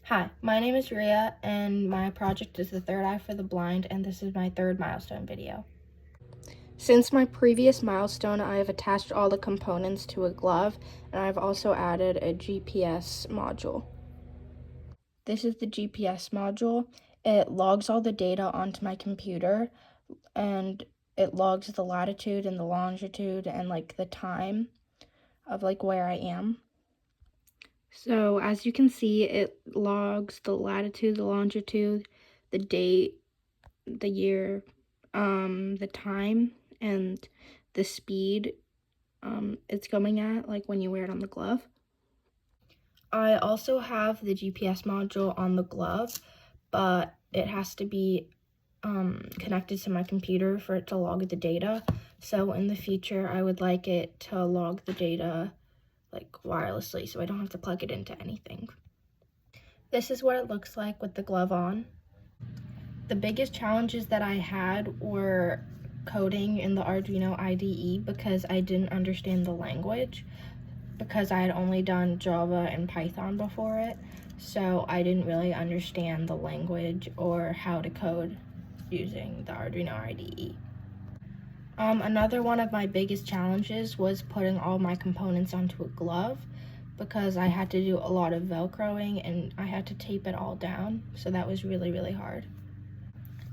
Hi, my name is Ria, and my project is the Third Eye for the Blind, and this is my third milestone video. Since my previous milestone, I have attached all the components to a glove, and I've also added a GPS module. This is the GPS module. It logs all the data onto my computer, and it logs the latitude and the longitude and the time of where I am. So as you can see, it logs the latitude, the longitude, the date, the year, the time, and the speed it's going at, when you wear it on the glove. I also have the GPS module on the glove, but it has to be connected to my computer for it to log the data. So in the future, I would like it to log the data wirelessly, so I don't have to plug it into anything. This is what it looks like with the glove on. The biggest challenges that I had were coding in the Arduino IDE because I didn't understand the language, because I had only done Java and Python before it, so I didn't really understand the language or how to code using the Arduino IDE. Another one of my biggest challenges was putting all my components onto a glove, because I had to do a lot of Velcroing and I had to tape it all down, so that was really, really hard.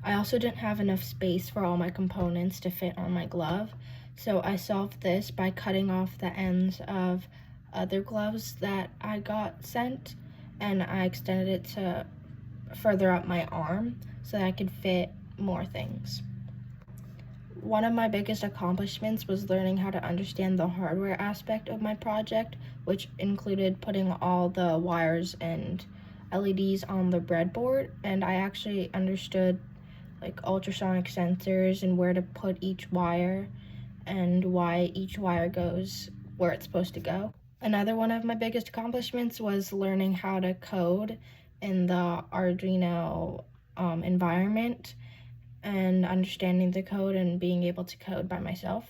I also didn't have enough space for all my components to fit on my glove, so I solved this by cutting off the ends of other gloves that I got sent, and I extended it to further up my arm so that I could fit more things. One of my biggest accomplishments was learning how to understand the hardware aspect of my project, which included putting all the wires and LEDs on the breadboard, and I actually understood ultrasonic sensors and where to put each wire and why each wire goes where it's supposed to go. Another one of my biggest accomplishments was learning how to code in the Arduino environment and understanding the code and being able to code by myself.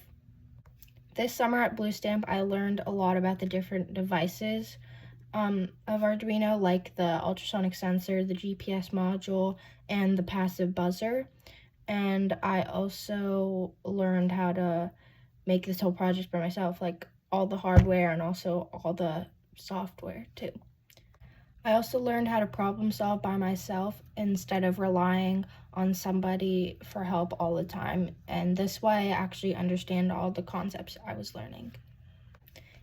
This summer at Blue Stamp, I learned a lot about the different devices of Arduino, like the ultrasonic sensor, the GPS module, and the passive buzzer. And I also learned how to make this whole project by myself, like all the hardware and also all the software too. I also learned how to problem solve by myself instead of relying on somebody for help all the time, and this way I actually understand all the concepts I was learning.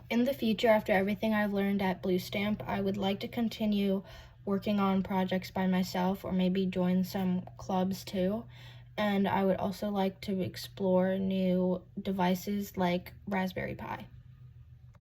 In the future, after everything I've learned at Blue Stamp, I would like to continue working on projects by myself or maybe join some clubs too. And I would also like to explore new devices like Raspberry Pi.